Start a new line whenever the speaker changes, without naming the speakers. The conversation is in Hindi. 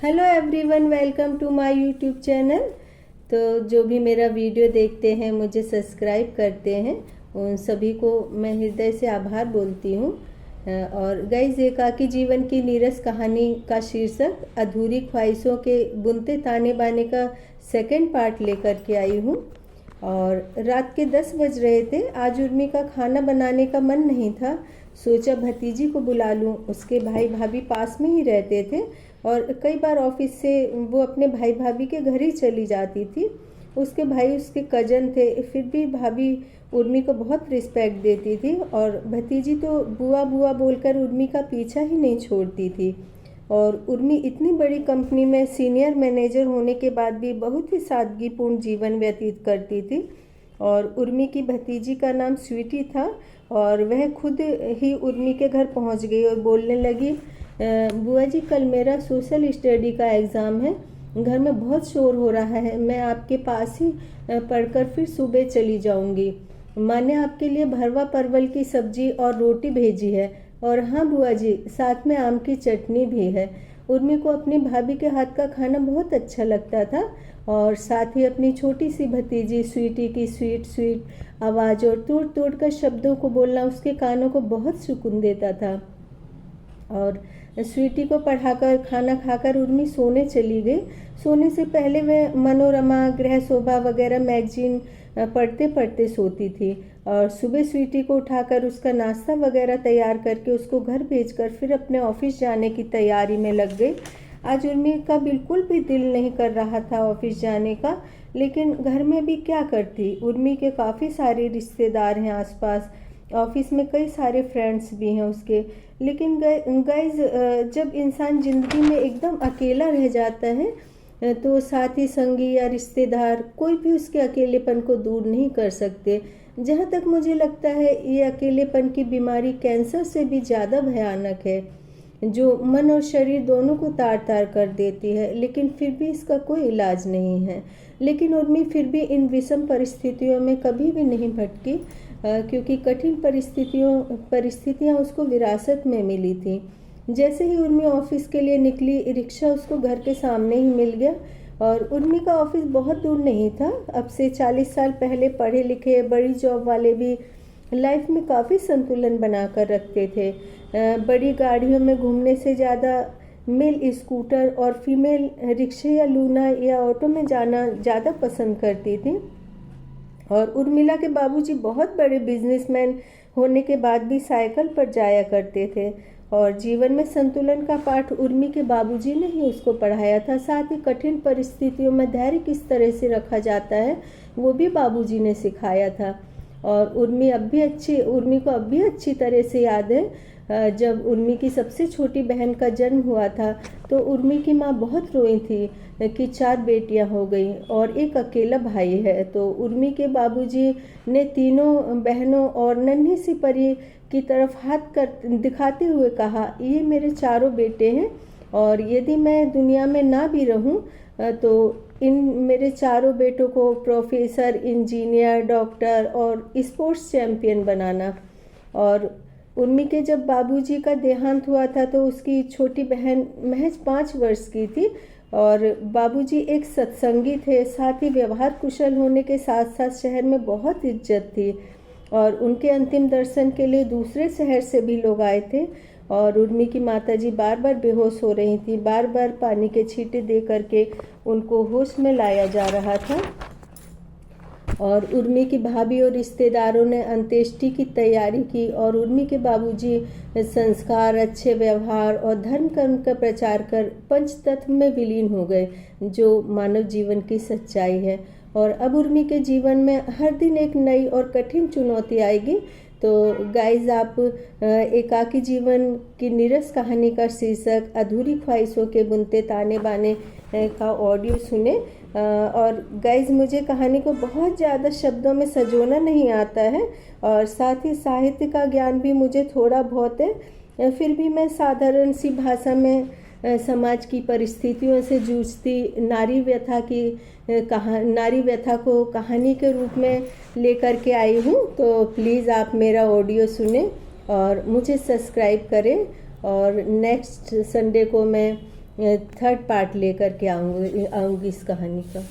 Hello everyone, welcome to my YouTube channel. तो जो भी मेरा वीडियो देखते हैं, मुझे सब्सक्राइब करते हैं, उन सभी को मैं हृदय से आभार बोलती हूँ। और गाइस, एकाकी जीवन की नीरस कहानी का शीर्षक अधूरी ख्वाहिशों के बुनते ताने बाने का सेकंड पार्ट लेकर के आई हूँ। और रात के 10 बज रहे थे। आज उर्मी का खाना बनाने का मन नहीं था। सोचा भतीजी को बुला लूँ। उसके भाई भाभी पास में ही रहते थे और कई बार ऑफिस से वो अपने भाई भाभी के घर ही चली जाती थी। उसके भाई उसके कजन थे, फिर भी भाभी उर्मी को बहुत रिस्पेक्ट देती थी और भतीजी तो बुआ बुआ बोलकर उर्मी का पीछा ही नहीं छोड़ती थी। और उर्मी इतनी बड़ी कंपनी में सीनियर मैनेजर होने के बाद भी बहुत ही सादगीपूर्ण जीवन व्यतीत करती थी। और उर्मी की भतीजी का नाम स्वीटी था और वह खुद ही उर्मी के घर पहुंच गई और बोलने लगी, बुआ जी, कल मेरा सोशल स्टडी का एग्ज़ाम है। घर में बहुत शोर हो रहा है। मैं आपके पास ही पढ़कर फिर सुबह चली जाऊंगी। माँ ने आपके लिए भरवा परवल की सब्जी और रोटी भेजी है। और हाँ बुआ जी, साथ में आम की चटनी भी है। उर्मी को अपनी भाभी के हाथ का खाना बहुत अच्छा लगता था और साथ ही अपनी छोटी सी भतीजी स्वीटी की स्वीट स्वीट आवाज़ और तोड़ तोड़ कर शब्दों को बोलना उसके कानों को बहुत सुकून देता था। और स्वीटी को पढ़ाकर खाना खाकर उर्मी सोने चली गई। सोने से पहले वह मनोरमा, गृह शोभा वगैरह मैगजीन पढ़ते पढ़ते सोती थी। और सुबह स्वीटी को उठाकर उसका नाश्ता वगैरह तैयार करके उसको घर भेजकर फिर अपने ऑफिस जाने की तैयारी में लग गई। आज उर्मी का बिल्कुल भी दिल नहीं कर रहा था ऑफिस जाने का, लेकिन घर में भी क्या करती। उर्मी के काफ़ी सारे रिश्तेदार हैं आसपास, ऑफिस में कई सारे फ्रेंड्स भी हैं उसके। लेकिन गाइज, जब इंसान ज़िंदगी में एकदम अकेला रह जाता है तो साथी, संगी या रिश्तेदार कोई भी उसके अकेलेपन को दूर नहीं कर सकते। जहाँ तक मुझे लगता है, ये अकेलेपन की बीमारी कैंसर से भी ज़्यादा भयानक है, जो मन और शरीर दोनों को तार तार कर देती है, लेकिन फिर भी इसका कोई इलाज नहीं है। लेकिन उर्मी फिर भी इन विषम परिस्थितियों में कभी भी नहीं भटकी, क्योंकि कठिन परिस्थितियाँ उसको विरासत में मिली थी। जैसे ही उर्मी ऑफिस के लिए निकली, रिक्शा उसको घर के सामने ही मिल गया। और उर्मी का ऑफिस बहुत दूर नहीं था। अब से 40 साल पहले पढ़े लिखे बड़ी जॉब वाले भी लाइफ में काफ़ी संतुलन बना कर रखते थे। बड़ी गाड़ियों में घूमने से ज़्यादा मेल स्कूटर और फीमेल रिक्शे या लूना या ऑटो में जाना ज़्यादा पसंद करती थी। और उर्मिला के बाबूजी बहुत बड़े बिजनेसमैन होने के बाद भी साइकिल पर जाया करते थे। और जीवन में संतुलन का पाठ उर्मी के बाबूजी ने ही उसको पढ़ाया था। साथ ही कठिन परिस्थितियों में धैर्य किस तरह से रखा जाता है, वो भी बाबूजी ने सिखाया था। और उर्मी को अब भी अच्छी तरह से याद है, जब उर्मी की सबसे छोटी बहन का जन्म हुआ था तो उर्मी की माँ बहुत रोई थी कि 4 बेटियां हो गई और एक अकेला भाई है। तो उर्मी के बाबूजी ने तीनों बहनों और नन्ही सी परी की तरफ हाथ कर दिखाते हुए कहा, ये मेरे चारों बेटे हैं और यदि मैं दुनिया में ना भी रहूं तो इन मेरे चारों बेटों को प्रोफेसर, इंजीनियर, डॉक्टर और स्पोर्ट्स चैंपियन बनाना। और उर्मी के जब बाबूजी का देहांत हुआ था तो उसकी छोटी बहन महज 5 वर्ष की थी। और बाबूजी एक सत्संगी थे, साथ ही व्यवहार कुशल होने के साथ साथ शहर में बहुत इज्जत थी। और उनके अंतिम दर्शन के लिए दूसरे शहर से भी लोग आए थे। और उर्मी की माताजी बार बार बेहोश हो रही थी। बार बार पानी के छींटे दे करके उनको होश में लाया जा रहा था। और उर्मी की भाभी और रिश्तेदारों ने अंत्येष्टि की तैयारी की और उर्मी के बाबूजी संस्कार, अच्छे व्यवहार और धर्म कर्म का प्रचार कर पंचतत्व में विलीन हो गए, जो मानव जीवन की सच्चाई है। और अब उर्मी के जीवन में हर दिन एक नई और कठिन चुनौती आएगी। तो गाइज, आप एकाकी जीवन की नीरस कहानी का शीर्षक अधूरी ख्वाहिशों के बुनते ताने बाने का ऑडियो सुने। और गाइज, मुझे कहानी को बहुत ज़्यादा शब्दों में सजोना नहीं आता है और साथ ही साहित्य का ज्ञान भी मुझे थोड़ा बहुत है। फिर भी मैं साधारण सी भाषा में समाज की परिस्थितियों से जूझती नारी व्यथा को कहानी के रूप में लेकर के आई हूँ। तो प्लीज़ आप मेरा ऑडियो सुने और मुझे सब्सक्राइब करें। और नेक्स्ट संडे को मैं थर्ड पार्ट लेकर के आऊँगी इस कहानी का।